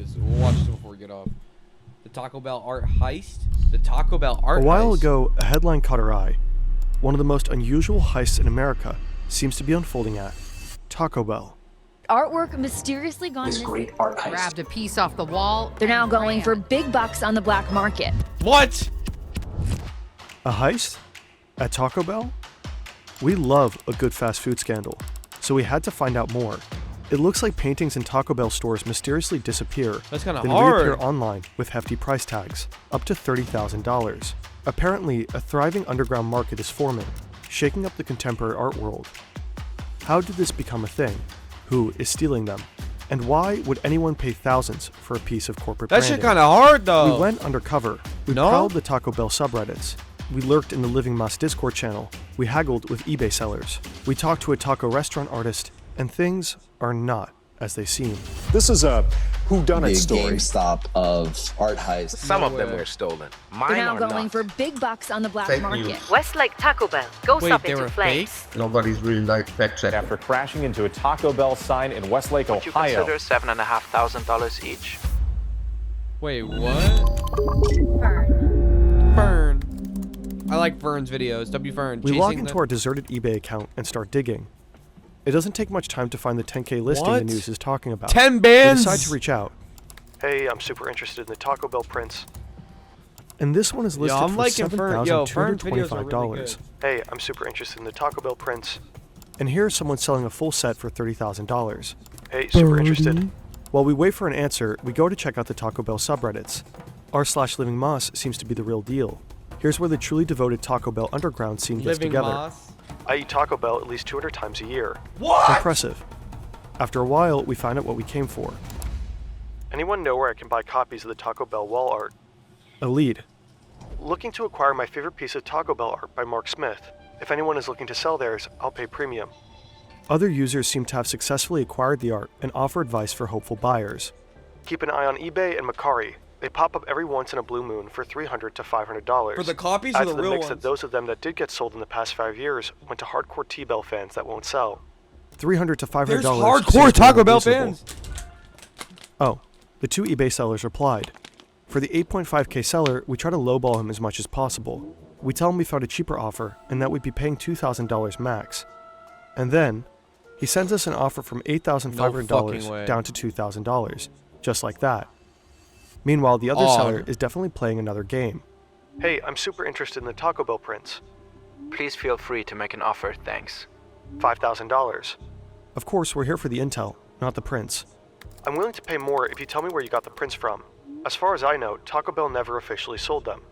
this. We'll watch this before we get off. The Taco Bell art heist? The Taco Bell art heist? A while ago, a headline caught our eye. One of the most unusual heists in America seems to be unfolding at Taco Bell. Artwork mysteriously gone This missing. great art heist. Grabbed a piece off the wall. They're now going for big bucks on the black market. What? A heist? At Taco Bell? We love a good fast food scandal, so we had to find out more. It looks like paintings in Taco Bell stores mysteriously disappear, That's kind of then hard. reappear online with hefty price tags, up to $30,000. Apparently, a thriving underground market is forming, shaking up the contemporary art world. How did this become a thing? Who is stealing them? And why would anyone pay thousands for a piece of corporate That branding? shit kind of hard, though. We went undercover. We No? prowled the Taco Bell subreddits. We lurked in the Living Mas Discord channel. We haggled with eBay sellers. We talked to a taco restaurant artist, and things are not as they seem. This is a whodunit Big story. GameStop of art heists. Some of them way. were stolen. They're Mine now are going not. for big bucks on the black Fake market. news. Westlake Taco Bell goes Wait, up they into were flames. fake? Nobody's really like fact check. After crashing into a Taco Bell sign in Westlake, Would you Ohio. consider $7,500 each? Wait, what? Fern. I like Fern's videos. W Fern. We log chasing into the- our deserted eBay account and start digging. It doesn't take much time to find the 10K listing What? the news is talking about. 10 We bands? decide to reach out. Hey, I'm super interested in the Taco Bell prints. And this one is listed I'm for liking Fern. Yo, Fern's videos are really $7,225. good. Hey, I'm super interested in the Taco Bell prints. And here's someone selling a full set for $30,000. Hey, super interested. While we wait for an answer, we go to check out the Taco Bell subreddits. r/Living Moss seems to be the real deal. Here's where the truly devoted Taco Bell underground scene gets Living together. Moss. I eat Taco Bell at least 200 times a year. What? Impressive. After a while, we find out what we came for. Anyone know where I can buy copies of the Taco Bell wall art? A lead. Looking to acquire my favorite piece of Taco Bell art by Mark Smith. If anyone is looking to sell theirs, I'll pay premium. Other users seem to have successfully acquired the art and offer advice for hopeful buyers. Keep an eye on eBay and Macari. They pop up every once in a blue moon for $300 to $500. For the copies Add or to the the real mix ones? that those of them that did get sold in the past 5 years went to hardcore T-Bell fans that won't sell. $300 to $500. There's seems hardcore more Taco Bell reasonable. fans. Oh, the two eBay sellers replied. For the 8.5K seller, we try to lowball him as much as possible. We tell him we found a cheaper offer and that we'd be paying $2,000 max. And then, he sends us an offer from $8,500 No fucking way. down to $2,000. Just like that. Meanwhile, the other Odd. seller is definitely playing another game. Hey, I'm super interested in the Taco Bell prints. Please feel free to make an offer, thanks. $5,000. Of course, we're here for the intel, not the prints. I'm willing to pay more if you tell me where you got the prints from. As far as I know, Taco Bell never officially sold them.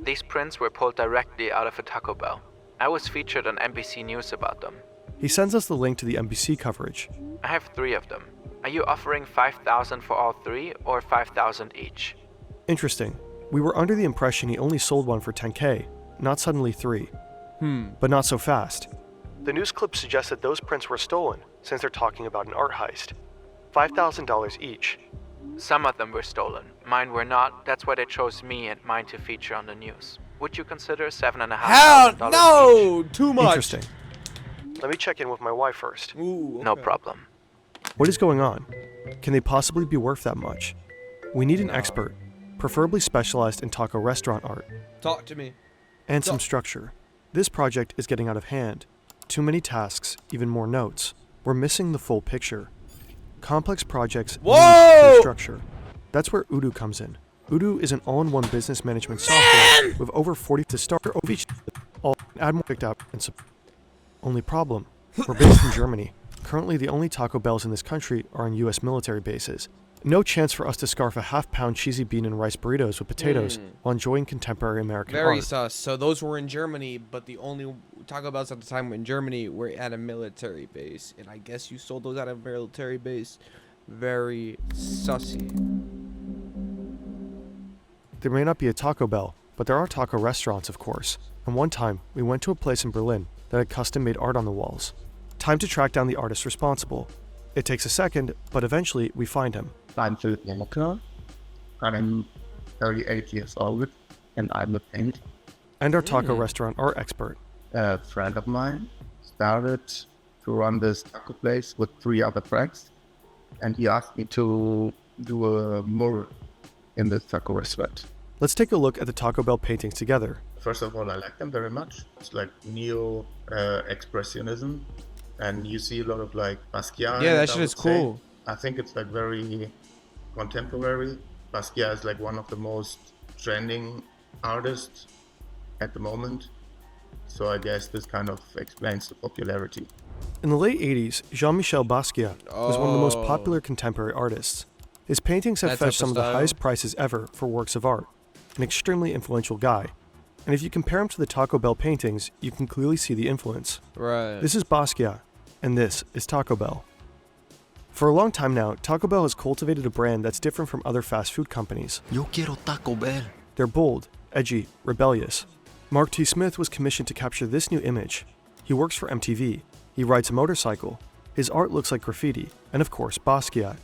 These prints were pulled directly out of a Taco Bell. I was featured on NBC News about them. He sends us the link to the NBC coverage. I have 3 of them. Are you offering $5,000 for all 3 or $5,000 each? Interesting. We were under the impression he only sold one for 10K, not suddenly 3. But not so fast. The news clip suggests that those prints were stolen, since they're talking about an art heist. $5,000 each. Some of them were stolen. Mine were not. That's why they chose me and mine to feature on the news. Would you consider $7,500 Hell each? no! Too much. Interesting. Let me check in with my wife first. Ooh, No okay. problem. What is going on? Can they possibly be worth that much? We need an expert, preferably specialized in taco restaurant art, Talk to me. and some structure. This project is getting out of hand. Too many tasks, even more notes. We're missing the full picture. Complex projects need Whoa! clear structure. That's where Odoo comes in. Odoo is an all-in-one business management software with over 40 to start over each. All add more picked up and support. Only problem, we're based in Germany. Currently, the only Taco Bells in this country are on US military bases. No chance for us to scarf a half-pound cheesy bean and rice burritos with potatoes while enjoying contemporary American Very art. sus. So those were in Germany, but the only Taco Bells at the time in Germany were at a military base. And I guess you sold those at a military base. Very sussy. There may not be a Taco Bell, but there are taco restaurants, of course. And one time, we went to a place in Berlin that had custom-made art on the walls. Time to track down the artist responsible. It takes a second, but eventually we find him. I'm Philip Walker. I'm 38 years old and I'm a paint. And our taco restaurant art expert. A friend of mine started to run this taco place with 3 other friends, and he asked me to do more in the taco restaurant. Let's take a look at the Taco Bell paintings together. First of all, I like them very much. It's like neo-expressionism, and you see a lot of like Basquiat. Yeah, that I shit would is say. cool. I think it's like very contemporary. Basquiat is like one of the most trending artists at the moment. So I guess this kind of explains the popularity. In the late 80s, Jean-Michel Basquiat was one of the most Oh. popular contemporary artists. His paintings have That fetched type of some of the style? highest prices ever for works of art. An extremely influential guy. And if you compare him to the Taco Bell paintings, you can clearly see the influence. Right. This is Basquiat, and this is Taco Bell. For a long time now, Taco Bell has cultivated a brand that's different from other fast food companies. Yo quiero Taco Bell. They're bold, edgy, rebellious. Mark T. Smith was commissioned to capture this new image. He works for MTV. He rides a motorcycle. His art looks like graffiti, and of course, Basquiat.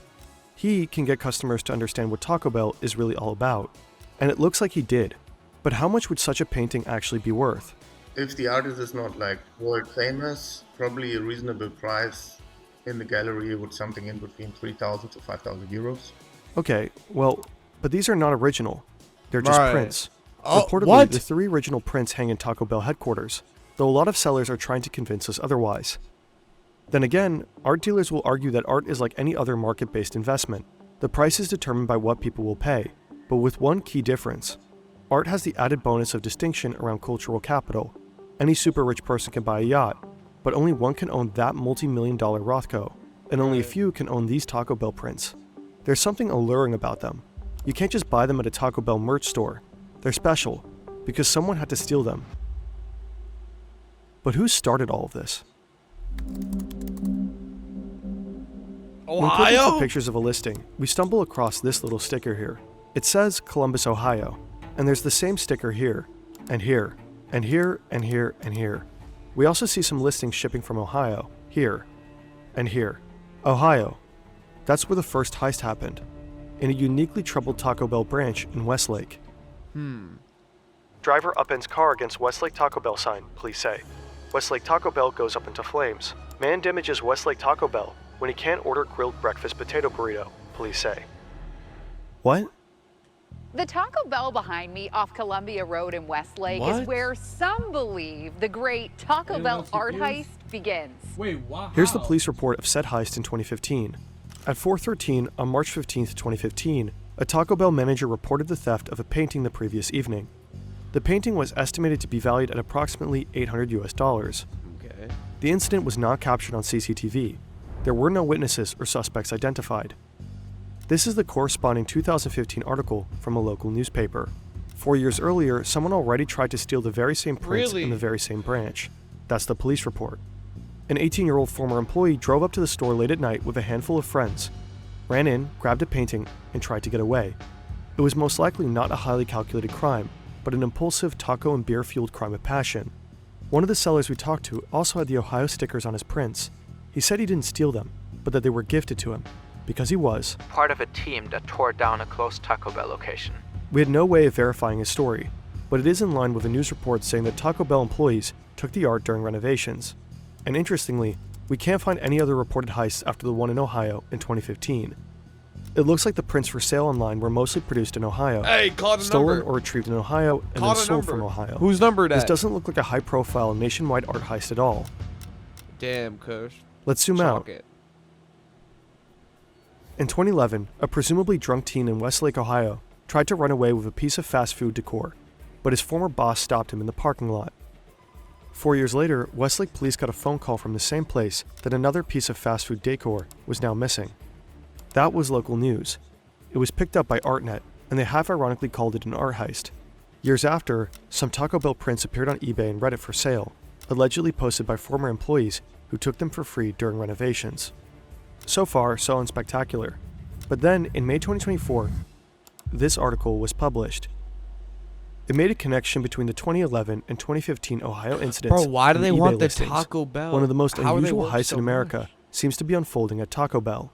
He can get customers to understand what Taco Bell is really all about. And it looks like he did. But how much would such a painting actually be worth? If the artist is not like world famous, probably a reasonable price in the gallery would something in between 3,000 to 5,000 euros. Okay, well, but these are not original. They're just Right. prints. Oh, Reportedly, what? the 3 original prints hang in Taco Bell headquarters, though a lot of sellers are trying to convince us otherwise. Then again, art dealers will argue that art is like any other market-based investment. The price is determined by what people will pay, but with one key difference. Art has the added bonus of distinction around cultural capital. Any super rich person can buy a yacht, but only one can own that multi-million-dollar Rothko, and only a few can own these Taco Bell prints. There's something alluring about them. You can't just buy them at a Taco Bell merch store. They're special, because someone had to steal them. But who started all of this? When clicking Ohio? through pictures of a listing, we stumble across this little sticker here. It says Columbus, Ohio, and there's the same sticker here, and here, and here, and here, and here. We also see some listings shipping from Ohio, here, and here. Ohio. That's where the first heist happened, in a uniquely troubled Taco Bell branch in Westlake. Driver upends car against Westlake Taco Bell sign, police say. Westlake Taco Bell goes up into flames. Man damages Westlake Taco Bell when he can't order grilled breakfast potato burrito, police say. What? The Taco Bell behind me off Columbia Road in Westlake What? is where some believe the great Taco Bell art heist begins. Wait, wow. Here's the police report of said heist in 2015. At 4:13 on March 15, 2015, a Taco Bell manager reported the theft of a painting the previous evening. The painting was estimated to be valued at approximately $800 US. Okay. The incident was not captured on CCTV. There were no witnesses or suspects identified. This is the corresponding 2015 article from a local newspaper. 4 years earlier, someone already tried to steal the very same prints Really? in the very same branch. That's the police report. An 18-year-old former employee drove up to the store late at night with a handful of friends, ran in, grabbed a painting, and tried to get away. It was most likely not a highly calculated crime, but an impulsive taco and beer-fueled crime of passion. One of the sellers we talked to also had the Ohio stickers on his prints. He said he didn't steal them, but that they were gifted to him, because he was. Part of a team that tore down a closed Taco Bell location. We had no way of verifying his story, but it is in line with a news report saying that Taco Bell employees took the art during renovations. And interestingly, we can't find any other reported heists after the one in Ohio in 2015. It looks like the prints for sale online were mostly produced in Ohio, Hey, call the stolen number. or retrieved in Ohio, and Call then the sold number. from Ohio. Whose number This that? doesn't look like a high-profile nationwide art heist at all. Damn, Kush. Let's zoom Chalk out. it. In 2011, a presumably drunk teen in Westlake, Ohio, tried to run away with a piece of fast food decor, but his former boss stopped him in the parking lot. 4 years later, Westlake police got a phone call from the same place that another piece of fast food decor was now missing. That was local news. It was picked up by ArtNet, and they half-ironically called it an art heist. Years after, some Taco Bell prints appeared on eBay and Reddit for sale, allegedly posted by former employees who took them for free during renovations. So far, so unspectacular. But then, in May 2024, this article was published. It made a connection between the 2011 and 2015 Ohio incidents. Bro, why do and they eBay want the listings. Taco Bell? One of the most How are they unusual worth heists so in America much? seems to be unfolding at Taco Bell.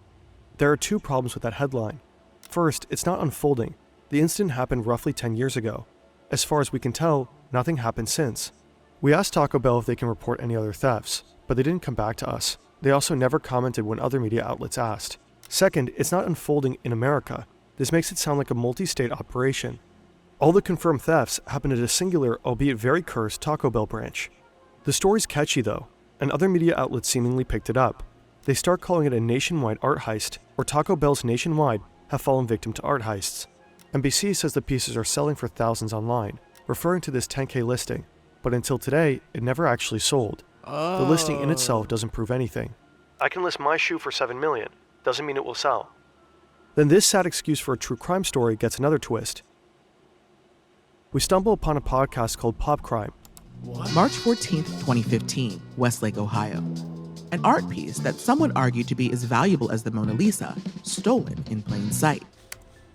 There are two problems with that headline. First, it's not unfolding. The incident happened roughly 10 years ago. As far as we can tell, nothing happened since. We asked Taco Bell if they can report any other thefts, but they didn't come back to us. They also never commented when other media outlets asked. Second, it's not unfolding in America. This makes it sound like a multi-state operation. All the confirmed thefts happen at a singular, albeit very cursed, Taco Bell branch. The story's catchy though, and other media outlets seemingly picked it up. They start calling it a nationwide art heist, or Taco Bells nationwide have fallen victim to art heists. NBC says the pieces are selling for thousands online, referring to this 10K listing, but until today, it never actually sold. The listing in itself doesn't prove anything. I can list my shoe for $7 million, doesn't mean it will sell. Then this sad excuse for a true crime story gets another twist. We stumble upon a podcast called Pop Crime. March 14th, 2015, Westlake, Ohio. An art piece that some would argue to be as valuable as the Mona Lisa, stolen in plain sight.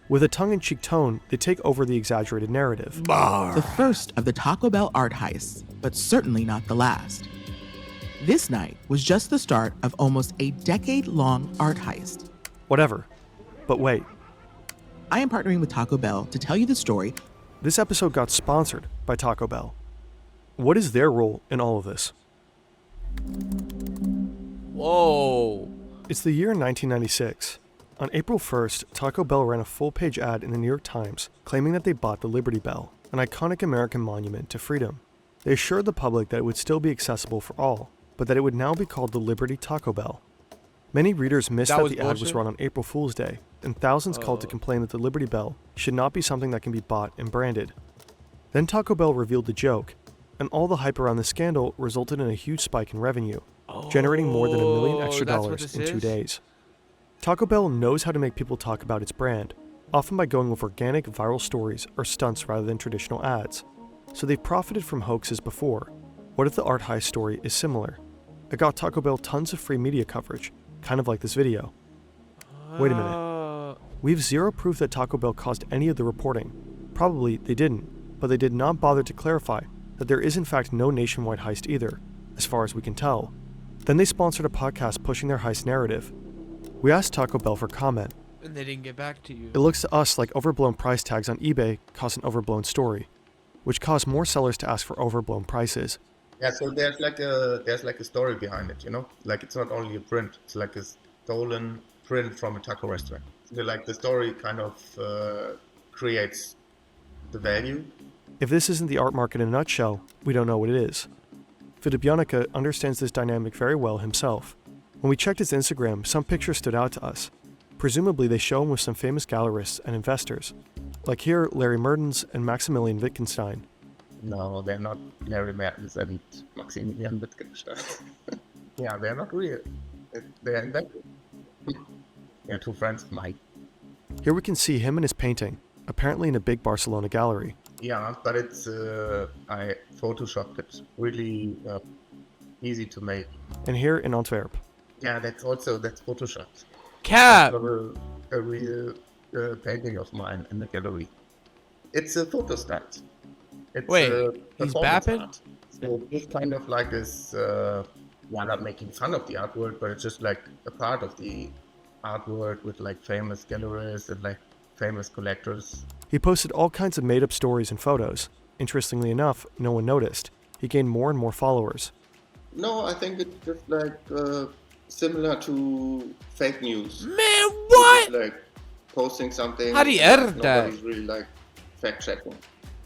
With a tongue-in-cheek tone, they take over the exaggerated narrative. The first of the Taco Bell art heists, but certainly not the last. This night was just the start of almost a decade-long art heist. Whatever. But wait. I am partnering with Taco Bell to tell you the story. This episode got sponsored by Taco Bell. What is their role in all of this? Whoa. It's the year 1996. On April 1st, Taco Bell ran a full-page ad in the New York Times claiming that they bought the Liberty Bell, an iconic American monument to freedom. They assured the public that it would still be accessible for all, but that it would now be called the Liberty Taco Bell. Many readers missed that the ad was run on April Fool's Day, and thousands called to complain that the Liberty Bell should not be something that can be bought and branded. Then Taco Bell revealed the joke, and all the hype around the scandal resulted in a huge spike in revenue, generating more than $1 million extra dollars in 2 days. Taco Bell knows how to make people talk about its brand, often by going with organic viral stories or stunts rather than traditional ads. So they've profited from hoaxes before. What if the art heist story is similar? It got Taco Bell tons of free media coverage, kind of like this video. Wait a minute. We have zero proof that Taco Bell caused any of the reporting. Probably they didn't, but they did not bother to clarify that there is in fact no nationwide heist either, as far as we can tell. Then they sponsored a podcast pushing their heist narrative. We asked Taco Bell for comment. And they didn't get back to you. It looks to us like overblown price tags on eBay cause an overblown story, which caused more sellers to ask for overblown prices. Yeah, so there's like a story behind it, you know? Like it's not only a print, it's like a stolen print from a taco restaurant. Like the story kind of creates the value. If this isn't the art market in a nutshell, we don't know what it is. Vidubjanica understands this dynamic very well himself. When we checked his Instagram, some pictures stood out to us. Presumably they show him with some famous gallerists and investors. Like here, Larry Mertens and Maximilian Wittgenstein. No, they're not Larry Mertens and Maximilian Wittgenstein. Yeah, they're not real. They're invented. They're two friends of mine. Here we can see him and his painting, apparently in a big Barcelona gallery. Yeah, but it's, I photoshopped it. Really easy to make. And here in Antwerp. Yeah, that's photoshopped. Cap! A real painting of mine in the gallery. It's a photo stand. It's Wait, a he's bapping? art. So it's kind of like this, not making fun of the artwork, but it's just like a part of the artwork with like famous gallerists and like famous collectors. He posted all kinds of made-up stories and photos. Interestingly enough, no one noticed. He gained more and more followers. No, I think it's just like similar to fake news. Man, what? Just, like posting something. How do you edit that? Nobody's really like fact checking.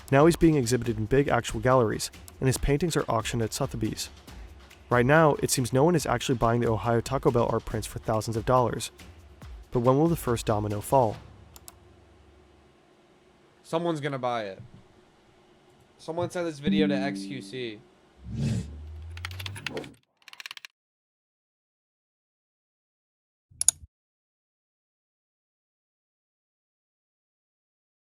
Now he's being exhibited in big actual galleries, and his paintings are auctioned at Sotheby's. Right now, it seems no one is actually buying the Ohio Taco Bell art prints for thousands of dollars. But when will the first domino fall? Someone's gonna buy it. Someone sent this video to XQC.